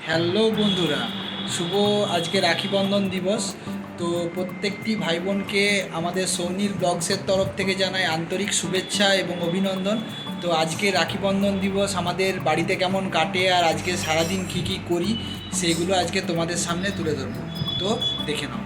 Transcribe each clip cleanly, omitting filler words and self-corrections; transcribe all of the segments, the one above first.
Hello বন্ধুরা, শুভ আজকে রাখি বন্ধন দিবস। তো প্রত্যেকটি ভাই বোনকে আমাদের সৌনির ব্লগসের তরফ থেকে জানাই আন্তরিক শুভেচ্ছা এবং অভিনন্দন। তো আজকে রাখি বন্ধন দিবস আমাদের বাড়িতে কেমন কাটে আর আজকে সারাদিন কী কী করি সেইগুলো আজকে তোমাদের সামনে তুলে ধরবো। তো দেখে নাও।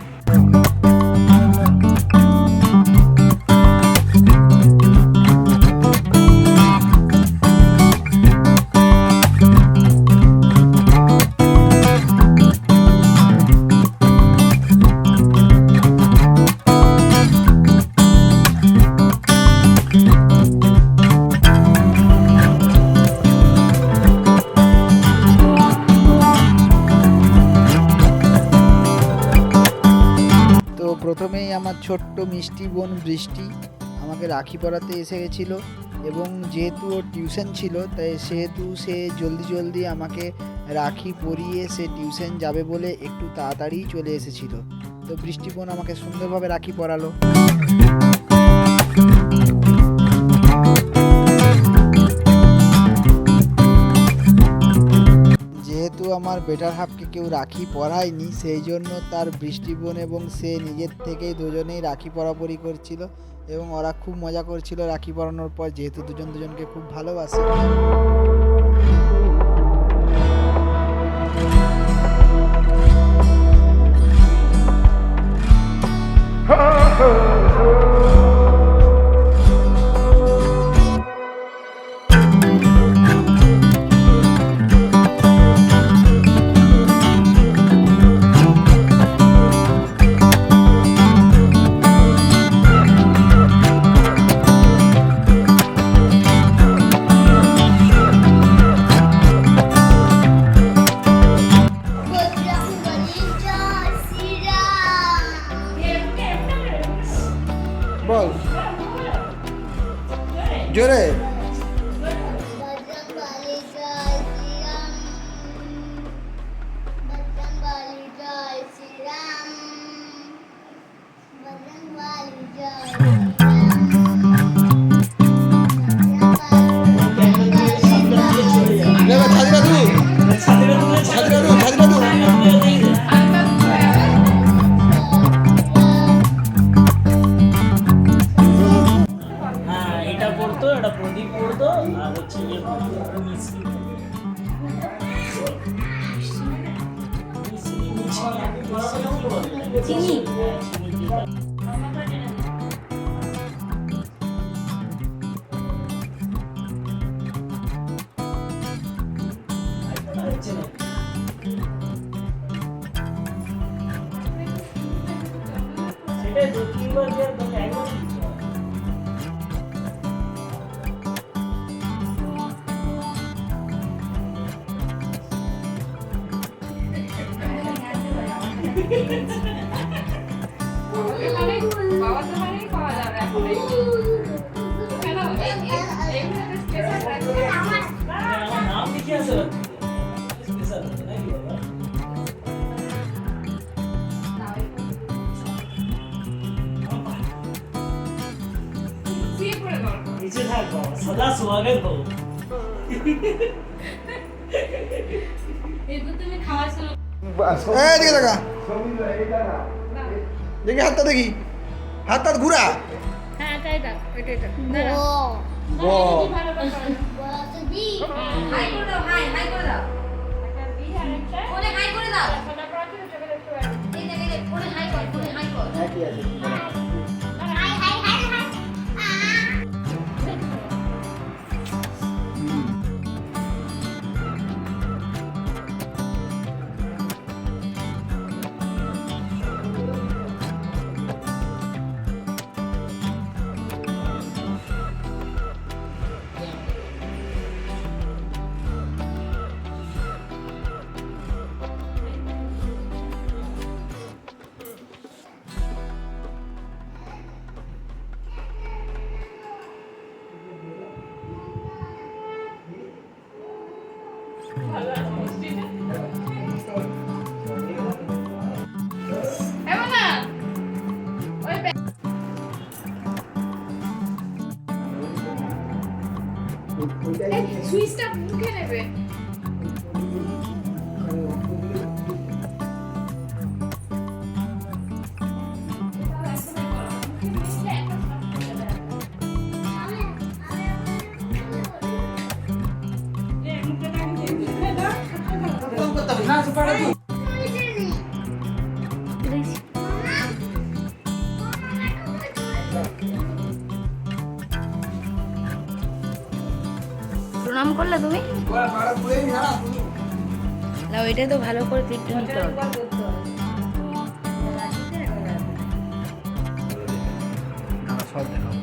তো প্রথমেই আমার ছোট্ট মিষ্টি বোন বৃষ্টি আমাকে রাখি পরাতে এসে গেছিলো এবং যেহেতু ওর টিউশন ছিল তাই সেহেতু সে জলদি আমাকে রাখি পরিয়ে সে টিউশন যাবে বলে একটু তাড়াতাড়ি চলে এসেছিল। তো বৃষ্টি বোন আমাকে সুন্দরভাবে রাখি পরালো। যেহেতু আমার বেটার হাফকে কেউ রাখি পরায়নি সেই জন্য তার বৃষ্টি বোন এবং সে নিজের থেকেই দুজনেই রাখি পরাপরি করছিল এবং ওরা খুব মজা করছিল রাখি পরানোর পর, যেহেতু দুজন দুজনকে খুব ভালোবাসে। বল জোরে। প্রদীপ পড়তো আর হচ্ছে চিনি সেটা দু তিনবার सदा स्वागत हो। দেখি হাতটা, দেখি হাতটা ঘুরা। সুইচটা মুখে নেবে। প্রণাম করলে তুমি না, ওইটাই তো ভালো করে টিপতে নিতে হবে। সব দেখাবো।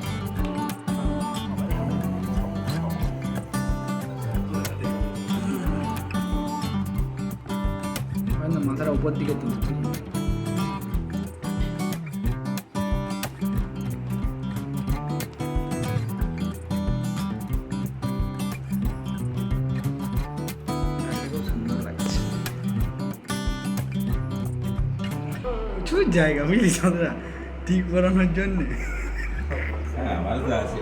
মাথাটা উপর দিকে তুলতে সুন্দর লাগছে। প্রচুর জায়গা বুঝলি চন্দ্রা ঠিক করানোর জন্য। হ্যাঁ ভালো তো আছে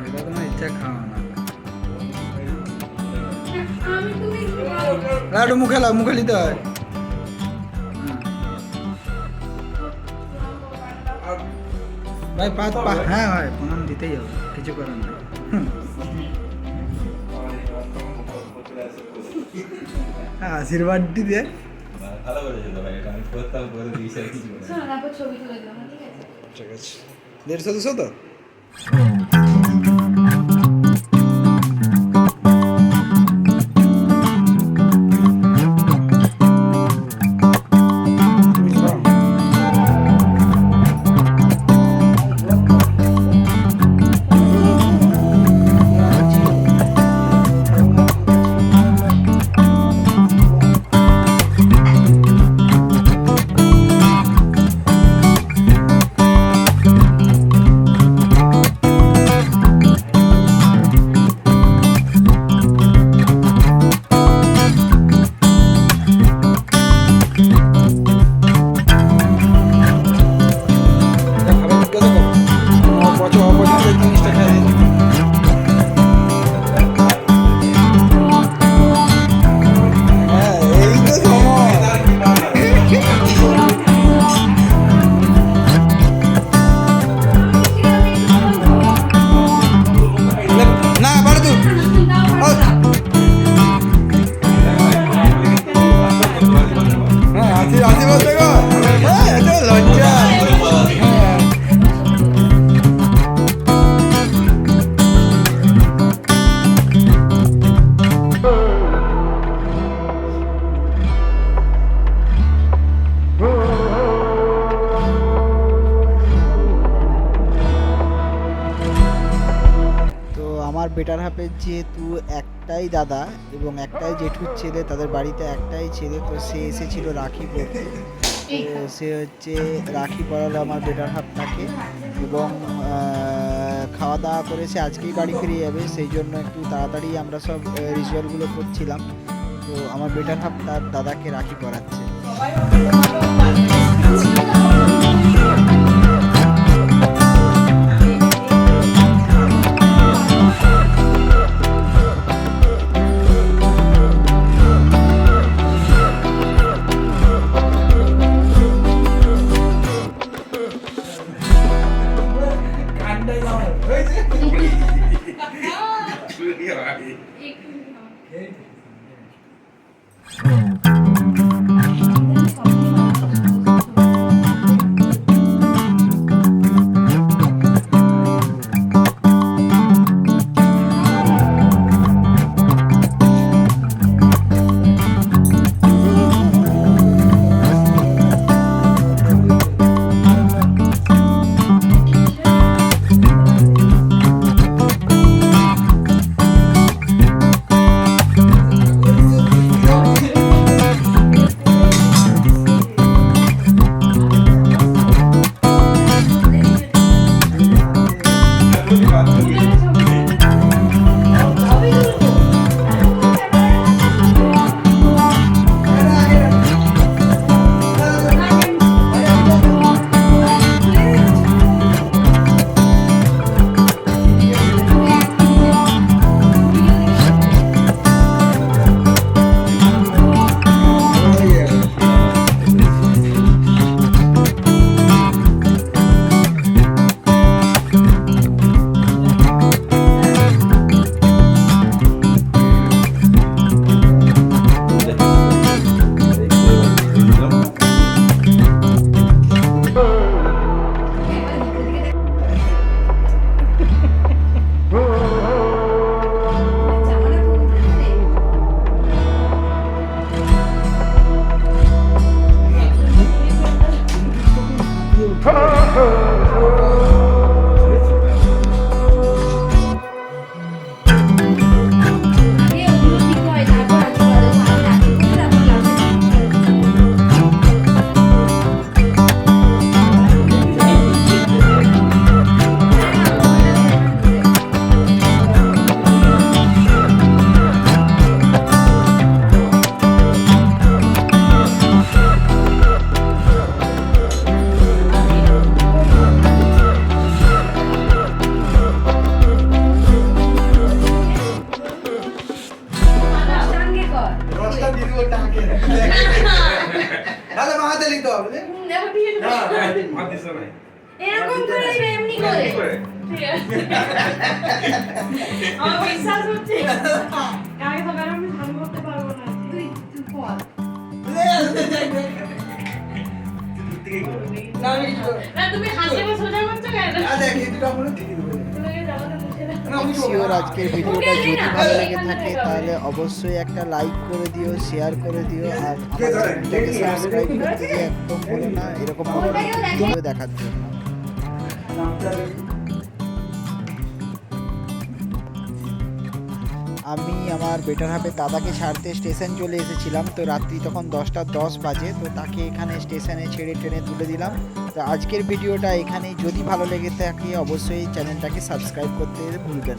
এটা তোমার ইচ্ছা খাওয়া না। লাডু মুখে লাও, মুখে নিতে হয়। ভাই হ্যাঁ ভাই প্রণাম দিতেই হবে, কিছু করার নেই। হ্যাঁ আশীর্বাদ দিয়ে ভালো করেছে তো ভাই, এটা আমি করতাম করে দিয়েছি আর কিছু না। ছবি তুলে দিলাম, ঠিক আছে? ঠিক আছে 150-200 তো। আমার বেটার হাফের যেহেতু একটাই দাদা এবং একটাই জেঠুর ছেলে, তাদের বাড়িতে একটাই ছেলে, তো সে এসেছিল রাখি পরতে। তো সে হচ্ছে রাখি পরালো আমার বেটার হাফটাকে এবং খাওয়া দাওয়া করেছে, আজকেই বাড়ি ফিরে যাবে, সেই জন্য একটু তাড়াতাড়ি আমরা সব রিচুয়ালগুলো করছিলাম। তো আমার বেটার হাফ তার দাদাকে রাখি পরাচ্ছে। দেখো দিয়ে দেবো। এরকম করে দিবে, এমনি করে। ঠিক আছে। আমার বিশ্বাস হচ্ছে কাকে তো আমি ধান করতে পারবো না। তুই বল। না আমি কিছু করবো না তুমি হাতে সোজা করছো কেন? না। দেখ এই দুটো আমরা ঠিকই দেবো। তোমাকে জামাটা মুছে দাও। না আমি শিওর আজকের ভিডিওটা যদি ভালো লেগে থাকে তাহলে অবশ্যই একটা লাইক করে দিও, শেয়ার করে দিও, আর আমার চ্যানেলটাকে সাবস্ক্রাইব করতে যে একদম ভুলো না এরকম ভিডিও দেখার জন্য। আমি আমার বেটার হাবে দাদাকে ছাড়তে স্টেশন চলে এসেছিলাম, তো রাত্রি তখন 10:10 বাজে, তো তাকে এখানে স্টেশনে ছেড়ে ট্রেনে তুলে দিলাম। তো আজকের ভিডিওটা এখানেই, যদি ভালো লেগে থাকে অবশ্যই চ্যানেলটাকে সাবস্ক্রাইব করতে ভুলবেন না।